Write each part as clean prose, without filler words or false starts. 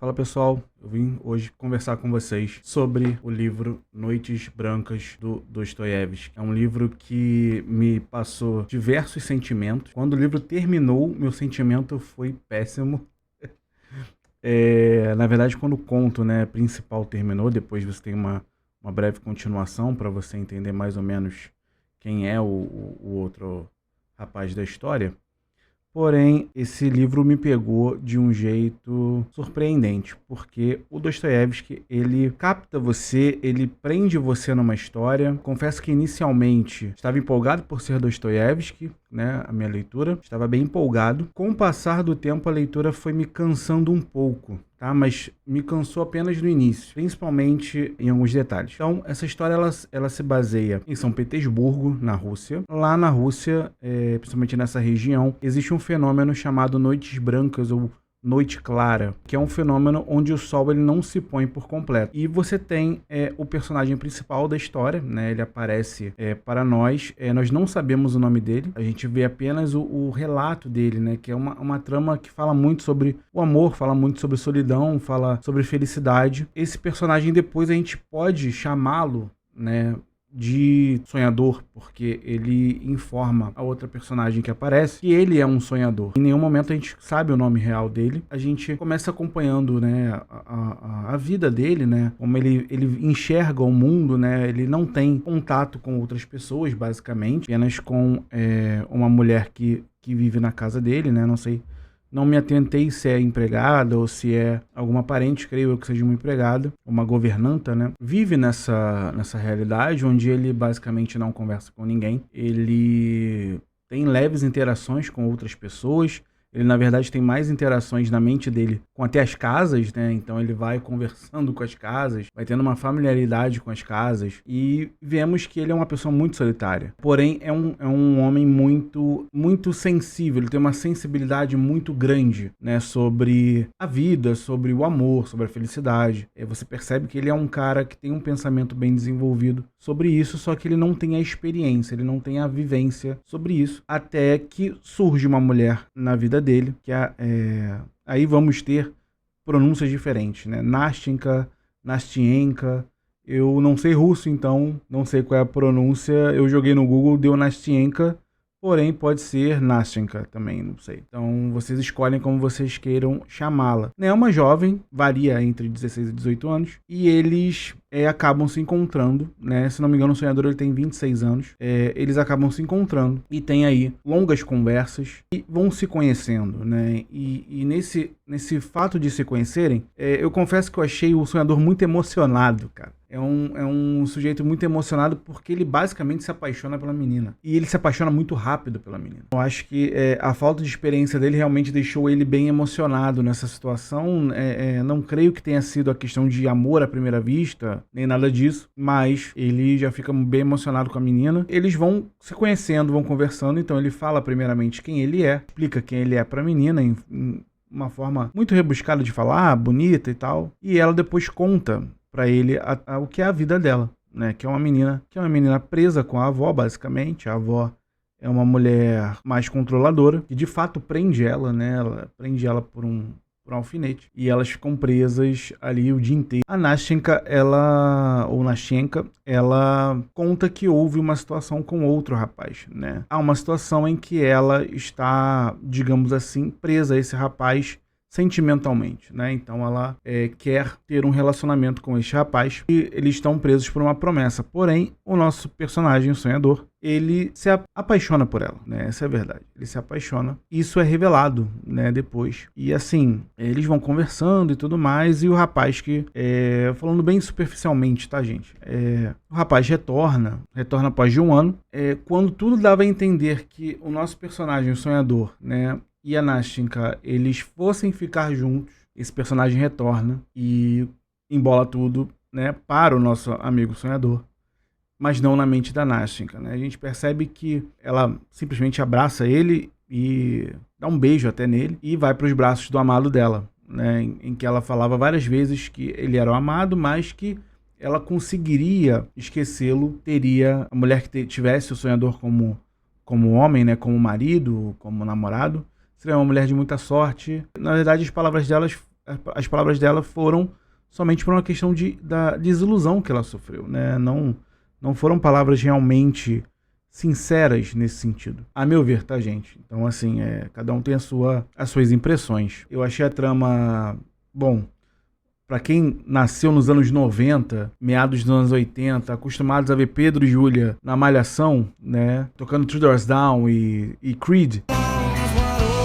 Fala pessoal, eu vim hoje conversar com vocês sobre o livro Noites Brancas do Dostoiévski. É um livro que me passou diversos sentimentos. Quando o livro terminou, meu sentimento foi péssimo. Na verdade, quando o conto, principal terminou, depois você tem uma breve continuação para você entender mais ou menos quem é o outro rapaz da história. Porém, esse livro me pegou de um jeito surpreendente, porque o Dostoiévski, ele capta você, ele prende você numa história. Confesso que inicialmente estava empolgado por ser Dostoiévski, né, a minha leitura, estava bem empolgado. Com o passar do tempo, a leitura foi me cansando um pouco, tá? Mas me cansou apenas no início, principalmente em alguns detalhes. Então, essa história ela se baseia em São Petersburgo, na Rússia. Lá na Rússia, principalmente nessa região, existe um fenômeno chamado Noites Brancas ou Noite Clara, que é um fenômeno onde o sol ele não se põe por completo. E você tem o personagem principal da história, né? Ele aparece para nós. Nós não sabemos o nome dele, a gente vê apenas o relato dele, né? Que é uma trama que fala muito sobre o amor, fala muito sobre solidão, fala sobre felicidade. Esse personagem depois a gente pode chamá-lo, né, de sonhador, porque ele informa a outra personagem que aparece que ele é um sonhador. Em nenhum momento a gente sabe o nome real dele. A gente começa acompanhando, né, a vida dele, né, como ele enxerga o mundo, né. Ele não tem contato com outras pessoas, basicamente, apenas com uma mulher que vive na casa dele, né. Não me atentei se é empregada ou se é alguma parente, creio eu que seja uma empregada, uma governanta, né? Vive nessa realidade onde ele basicamente não conversa com ninguém. Ele tem leves interações com outras pessoas. Ele, na verdade, tem mais interações na mente dele com até as casas, né? Então ele vai conversando com as casas, vai tendo uma familiaridade com as casas. E vemos que ele é uma pessoa muito solitária. Porém, é um homem muito, muito sensível. Ele tem uma sensibilidade muito grande, né? Sobre a vida, sobre o amor, sobre a felicidade. Você percebe que ele é um cara que tem um pensamento bem desenvolvido sobre isso, só que ele não tem a experiência, ele não tem a vivência sobre isso. Até que surge uma mulher na vida dele, que aí vamos ter pronúncias diferentes, né? Nastinka, Nastienka. Eu não sei russo, então não sei qual é a pronúncia. Eu joguei no Google, deu Nastienka, porém pode ser Nastinka também, não sei. Então vocês escolhem como vocês queiram chamá-la. É uma jovem, varia entre 16 e 18 anos, e eles acabam se encontrando, né? Se não me engano, o sonhador ele tem 26 anos. Eles acabam se encontrando e tem aí longas conversas e vão se conhecendo, né? E nesse fato de se conhecerem, eu confesso que eu achei o sonhador muito emocionado, cara. É um sujeito muito emocionado porque ele basicamente se apaixona pela menina. E ele se apaixona muito rápido pela menina. Eu acho que a falta de experiência dele realmente deixou ele bem emocionado nessa situação. Não creio que tenha sido a questão de amor à primeira vista, nem nada disso, mas ele já fica bem emocionado com a menina. Eles vão se conhecendo, vão conversando, então ele fala primeiramente quem ele é, explica quem ele é pra menina em uma forma muito rebuscada de falar, bonita e tal, e ela depois conta pra ele o que é a vida dela, né, que é uma menina presa com a avó, basicamente. A avó é uma mulher mais controladora, que de fato prende ela, né, ela prende ela por um alfinete, e elas ficam presas ali o dia inteiro. A Nastenka, ela conta que houve uma situação com outro rapaz, né? Há uma situação em que ela está, digamos assim, presa a esse rapaz sentimentalmente, né? Então ela quer ter um relacionamento com este rapaz e eles estão presos por uma promessa. Porém, o nosso personagem, o sonhador, ele se apaixona por ela, né? Essa é a verdade. Ele se apaixona. Isso é revelado, né, depois. E assim, eles vão conversando e tudo mais, e o rapaz que, falando bem superficialmente, tá, gente? O rapaz retorna após de um ano, quando tudo dava a entender que o nosso personagem, o sonhador, né, e a Nastenka, eles fossem ficar juntos, esse personagem retorna e embola tudo, né, para o nosso amigo sonhador, mas não na mente da Nastenka, né? A gente percebe que ela simplesmente abraça ele e dá um beijo até nele e vai para os braços do amado dela, né, em que ela falava várias vezes que ele era o amado, mas que ela conseguiria esquecê-lo, teria a mulher que tivesse o sonhador como homem, né, como marido, como namorado, seria uma mulher de muita sorte. Na verdade, as palavras as palavras dela foram somente por uma questão da desilusão que ela sofreu, né? Não foram palavras realmente sinceras nesse sentido, a meu ver, tá, gente? Então, assim, cada um tem as suas impressões. Eu achei a trama, bom, pra quem nasceu nos anos 90, meados dos anos 80, acostumados a ver Pedro e Júlia na Malhação, né, tocando Two Doors Down e Creed,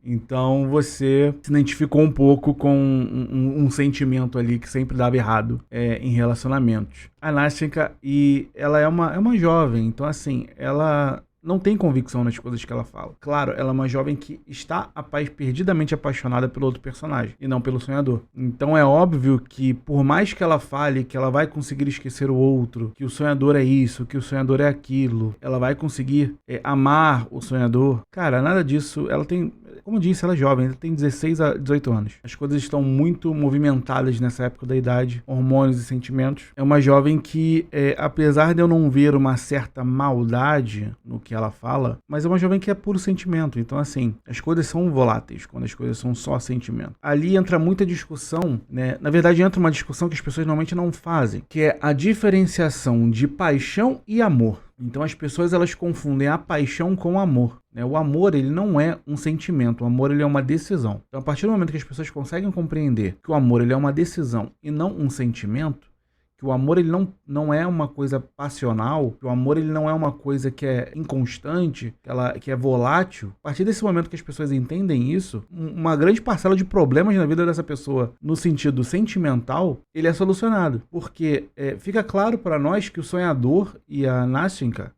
então você se identificou um pouco com um sentimento ali que sempre dava errado em relacionamentos. A Nastya, e ela é uma jovem, então assim, ela não tem convicção nas coisas que ela fala. Claro, ela é uma jovem que está perdidamente apaixonada pelo outro personagem, e não pelo sonhador. Então é óbvio que, por mais que ela fale que ela vai conseguir esquecer o outro, que o sonhador é isso, que o sonhador é aquilo, ela vai conseguir amar o sonhador, cara, nada disso. Ela tem, como eu disse, ela é jovem, ela tem 16 a 18 anos. As coisas estão muito movimentadas nessa época da idade, hormônios e sentimentos. É uma jovem que, apesar de eu não ver uma certa maldade no que ela fala, mas é uma jovem que é puro sentimento. Então, assim, as coisas são voláteis quando as coisas são só sentimento. Ali entra muita discussão, né? Na verdade, entra uma discussão que as pessoas normalmente não fazem, que é a diferenciação de paixão e amor. Então as pessoas, elas confundem a paixão com o amor, né? O amor, ele não é um sentimento, o amor, ele é uma decisão. Então, a partir do momento que as pessoas conseguem compreender que o amor, ele é uma decisão e não um sentimento, que o amor, ele não é uma coisa passional, que o amor, ele não é uma coisa que é inconstante, que é volátil. A partir desse momento que as pessoas entendem isso, uma grande parcela de problemas na vida dessa pessoa, no sentido sentimental, ele é solucionado. Porque fica claro para nós que o sonhador e a Nastya,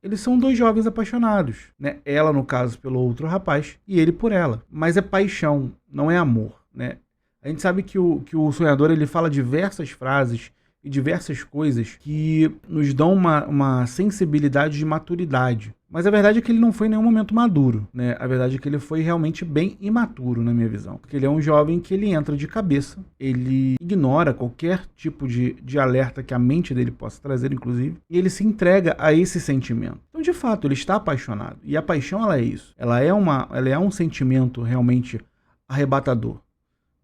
eles são dois jovens apaixonados, né? Ela, no caso, pelo outro rapaz, e ele por ela. Mas é paixão, não é amor, né? A gente sabe que o sonhador, ele fala diversas frases e diversas coisas que nos dão uma sensibilidade de maturidade. Mas a verdade é que ele não foi em nenhum momento maduro, né? A verdade é que ele foi realmente bem imaturo, na minha visão. Porque ele é um jovem que ele entra de cabeça, ele ignora qualquer tipo de alerta que a mente dele possa trazer, inclusive, e ele se entrega a esse sentimento. Então, de fato, ele está apaixonado. E a paixão, ela é isso. Ela é um sentimento realmente arrebatador.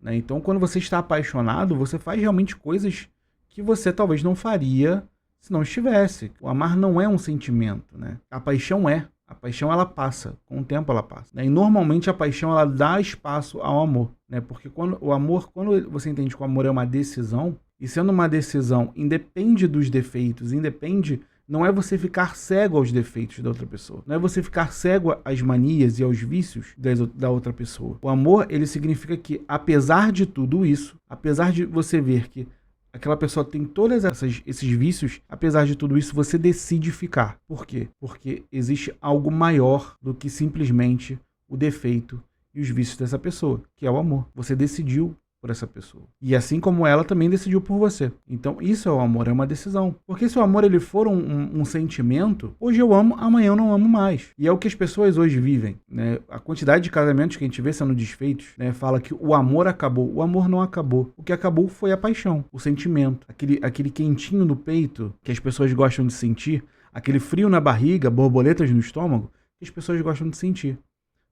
Então, quando você está apaixonado, você faz realmente coisas que você talvez não faria se não estivesse. O amar não é um sentimento, né? A paixão é. A paixão, ela passa. Com o tempo, ela passa. E normalmente, a paixão, ela dá espaço ao amor, né? Porque quando você entende que o amor é uma decisão, e sendo uma decisão, independe dos defeitos, não é você ficar cego aos defeitos da outra pessoa. Não é você ficar cego às manias e aos vícios da outra pessoa. O amor, ele significa que, apesar de tudo isso, apesar de você ver que aquela pessoa tem todos esses vícios, apesar de tudo isso, você decide ficar. Por quê? Porque existe algo maior do que simplesmente o defeito e os vícios dessa pessoa, que é o amor. Você decidiu por essa pessoa. E assim como ela também decidiu por você. Então isso é o amor, é uma decisão. Porque se o amor, ele for um sentimento, hoje eu amo, amanhã eu não amo mais. E é o que as pessoas hoje vivem, né? A quantidade de casamentos que a gente vê sendo desfeitos, né, fala que o amor acabou. O amor não acabou. O que acabou foi a paixão, o sentimento. Aquele quentinho no peito que as pessoas gostam de sentir, aquele frio na barriga, borboletas no estômago, que as pessoas gostam de sentir.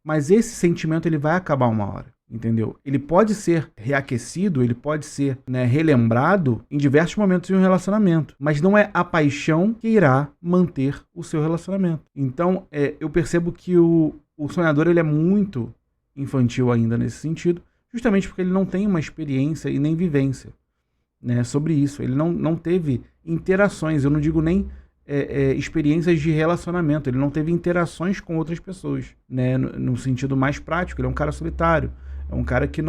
Mas esse sentimento, ele vai acabar uma hora. Entendeu? Ele pode ser reaquecido, ele pode ser, né, relembrado em diversos momentos de um relacionamento, mas não é a paixão que irá manter o seu relacionamento. Então, eu percebo que o sonhador, ele é muito infantil ainda nesse sentido, justamente porque ele não tem uma experiência e nem vivência, né, sobre isso. Ele não teve interações, eu não digo nem experiências de relacionamento, ele não teve interações com outras pessoas, né, no sentido mais prático. Ele é um cara solitário. É um cara que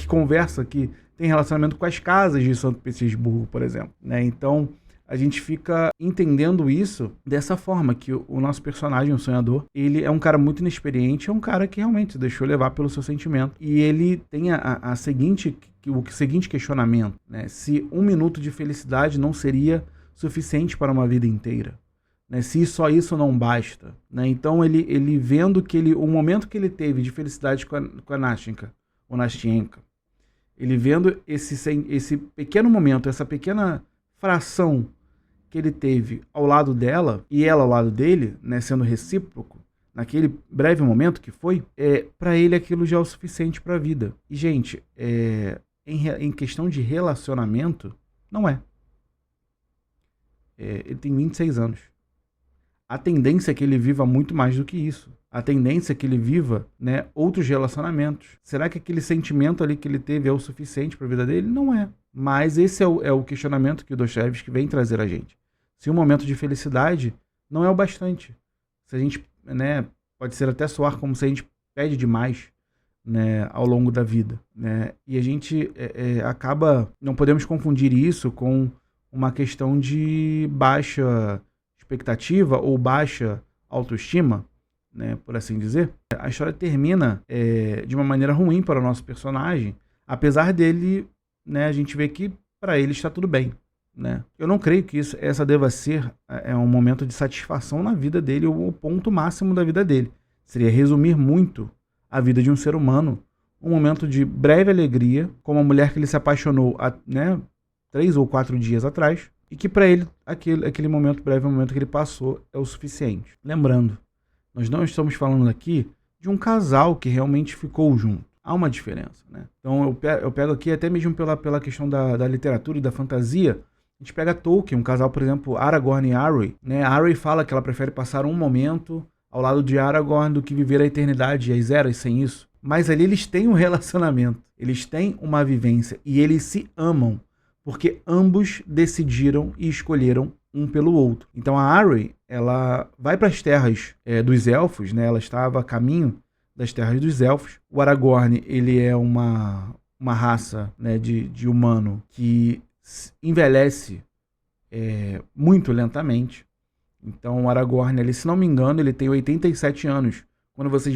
conversa, que tem relacionamento com as casas de São Petersburgo, por exemplo, né? Então, a gente fica entendendo isso dessa forma, que o nosso personagem, o sonhador, ele é um cara muito inexperiente, é um cara que realmente se deixou levar pelo seu sentimento. E ele tem o seguinte questionamento, né? Se 1 minuto de felicidade não seria suficiente para uma vida inteira, né? Se só isso não basta, né? Então ele vendo que o momento que ele teve de felicidade com a Nastya, ou Nastyenka, ele vendo esse pequeno momento, essa pequena fração que ele teve ao lado dela, e ela ao lado dele, né, sendo recíproco, naquele breve momento que foi, para ele aquilo já é o suficiente para a vida. E, gente, em questão de relacionamento, não é. Ele tem 26 anos. A tendência é que ele viva muito mais do que isso. A tendência é que ele viva, né, outros relacionamentos. Será que aquele sentimento ali que ele teve é o suficiente para a vida dele? Não é. Mas esse é o questionamento que o Dostoiévski vem trazer a gente. Se um momento de felicidade não é o bastante. Se a gente, né, pode ser até soar como se a gente pede demais, né, ao longo da vida, né? E a gente acaba, não podemos confundir isso com uma questão de baixa expectativa ou baixa autoestima, né, por assim dizer. A história termina de uma maneira ruim para o nosso personagem, apesar dele, né, a gente vê que para ele está tudo bem, né? Eu não creio que essa deva ser um momento de satisfação na vida dele, ou o ponto máximo da vida dele. Seria resumir muito a vida de um ser humano, um momento de breve alegria, com uma mulher que ele se apaixonou, né, 3 ou 4 dias atrás, e que para ele aquele momento, breve momento que ele passou, é o suficiente. Lembrando, nós não estamos falando aqui de um casal que realmente ficou junto. Há uma diferença, né? Então eu pego aqui até mesmo pela questão da literatura e da fantasia. A gente pega Tolkien, um casal, por exemplo, Aragorn e Arwen, né? A Arwen fala que ela prefere passar um momento ao lado de Aragorn do que viver a eternidade e as eras sem isso. Mas ali eles têm um relacionamento, eles têm uma vivência e eles se amam, porque ambos decidiram e escolheram um pelo outro. Então a Arwen, ela vai para as terras dos elfos, né? Ela estava a caminho das terras dos elfos. O Aragorn, ele é uma raça, né, de humano que envelhece muito lentamente. Então o Aragorn, ele, se não me engano, ele tem 87 anos. Quando vocês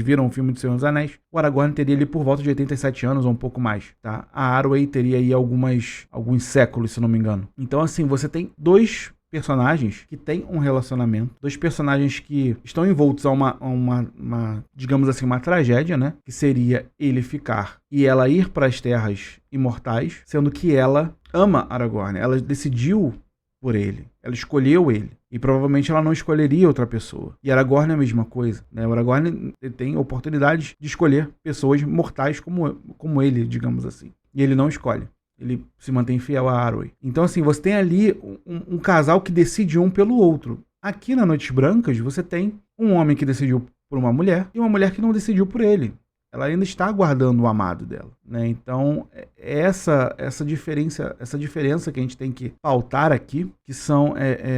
viram o filme do Senhor dos Anéis, o Aragorn teria ali por volta de 87 anos ou um pouco mais, tá? A Arwen teria aí alguns séculos, se não me engano. Então, assim, você tem dois personagens que têm um relacionamento, dois personagens que estão envoltos a uma digamos assim, uma tragédia, né? Que seria ele ficar e ela ir para as terras imortais, sendo que ela ama Aragorn, ela decidiu por ele, ela escolheu ele. E provavelmente ela não escolheria outra pessoa. E Aragorn é a mesma coisa, né? O Aragorn tem oportunidade de escolher pessoas mortais como ele, digamos assim. E ele não escolhe. Ele se mantém fiel a Arwen. Então, assim, você tem ali um casal que decide um pelo outro. Aqui na Noites Brancas, você tem um homem que decidiu por uma mulher e uma mulher que não decidiu por ele. Ela ainda está aguardando o amado dela, né? Então, essa diferença que a gente tem que pautar aqui, que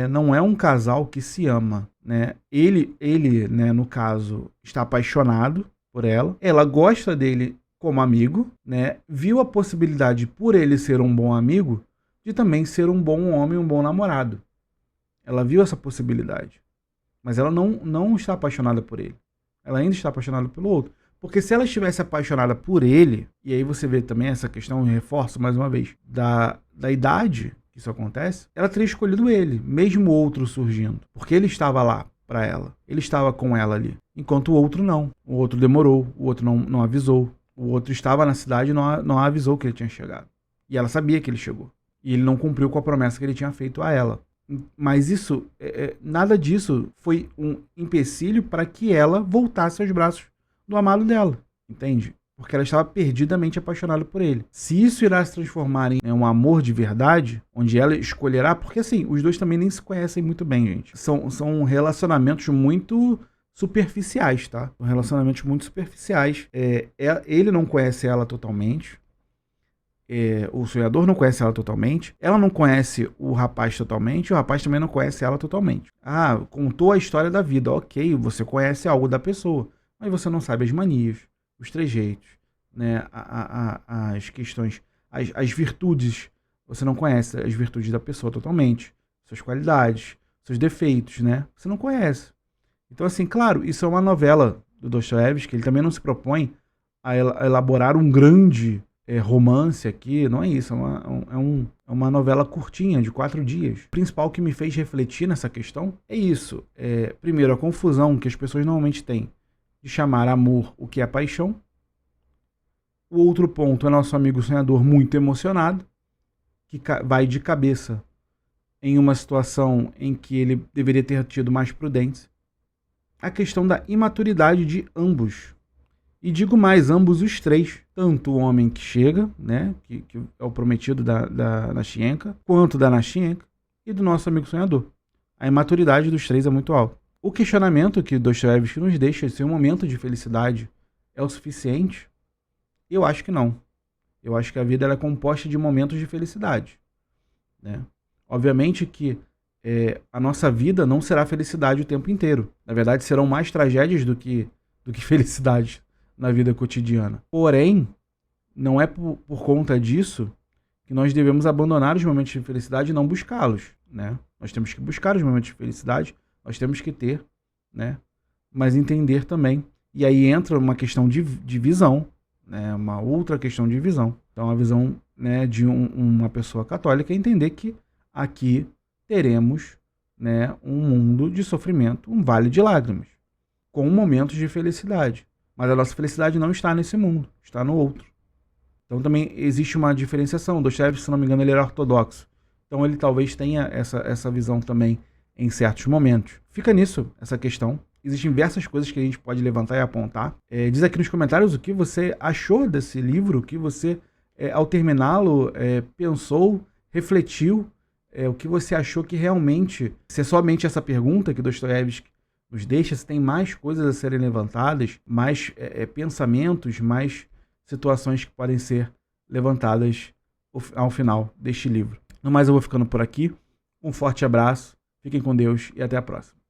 não é um casal que se ama, né? Ele, né, no caso, está apaixonado por ela. Ela gosta dele como amigo, né? Viu a possibilidade, por ele ser um bom amigo, de também ser um bom homem, um bom namorado. Ela viu essa possibilidade. Mas ela não está apaixonada por ele. Ela ainda está apaixonada pelo outro. Porque se ela estivesse apaixonada por ele, e aí você vê também essa questão, eu reforço mais uma vez, da idade que isso acontece, ela teria escolhido ele, mesmo o outro surgindo. Porque ele estava lá para ela. Ele estava com ela ali. Enquanto o outro não. O outro demorou, o outro não avisou. O outro estava na cidade e não avisou que ele tinha chegado. E ela sabia que ele chegou. E ele não cumpriu com a promessa que ele tinha feito a ela. Mas isso, nada disso foi um empecilho para que ela voltasse aos braços do amado dela, entende? Porque ela estava perdidamente apaixonada por ele. Se isso irá se transformar em um amor de verdade, onde ela escolherá, porque assim, os dois também nem se conhecem muito bem, gente. São relacionamentos muito superficiais, tá? São relacionamentos muito superficiais. Ele não conhece ela totalmente. O sonhador não conhece ela totalmente. Ela não conhece o rapaz totalmente. O rapaz também não conhece ela totalmente. Ah, contou a história da vida. Ok, você conhece algo da pessoa. Mas você não sabe as manias, os trejeitos, né? As questões, as virtudes. Você não conhece as virtudes da pessoa totalmente, suas qualidades, seus defeitos, né? Você não conhece. Então, assim, claro, isso é uma novela do Dostoiévski, ele também não se propõe a elaborar um grande romance aqui, não é isso, é uma novela curtinha, de 4 dias. O principal que me fez refletir nessa questão é isso. Primeiro, a confusão que as pessoas normalmente têm de chamar amor o que é paixão. O outro ponto é nosso amigo sonhador muito emocionado, que vai de cabeça em uma situação em que ele deveria ter tido mais prudência. a questão da imaturidade de ambos. E digo mais, ambos os três. Tanto o homem que chega, né, que é o prometido da Nascienka, quanto da Nascienka e do nosso amigo sonhador. A imaturidade dos três é muito alta. O questionamento que Dostoiévski nos deixa, se um momento de felicidade é o suficiente, eu acho que não. Eu acho que a vida ela é composta de momentos de felicidade, né? Obviamente que a nossa vida não será felicidade o tempo inteiro. Na verdade, serão mais tragédias do que felicidade na vida cotidiana. Porém, não é por conta disso que nós devemos abandonar os momentos de felicidade e não buscá-los, né? Nós temos que buscar os momentos de felicidade, nós temos que ter, né? Mas entender também. E aí entra uma questão de visão, né? Uma outra questão de visão. Então, a visão, né, de uma pessoa católica é entender que aqui teremos, né, um mundo de sofrimento, um vale de lágrimas, com momentos de felicidade. Mas a nossa felicidade não está nesse mundo, está no outro. Então também existe uma diferenciação. Dostoiévski, se não me engano, ele era ortodoxo. Então ele talvez tenha essa visão também em certos momentos. Fica nisso, essa questão. Existem diversas coisas que a gente pode levantar e apontar. Diz aqui nos comentários o que você achou desse livro, o que você, ao terminá-lo, pensou, refletiu, o que você achou que realmente, se é somente essa pergunta que Dostoiévski nos deixa, se tem mais coisas a serem levantadas, mais pensamentos, mais situações que podem ser levantadas ao final deste livro. No mais, eu vou ficando por aqui. Um forte abraço, fiquem com Deus e até a próxima.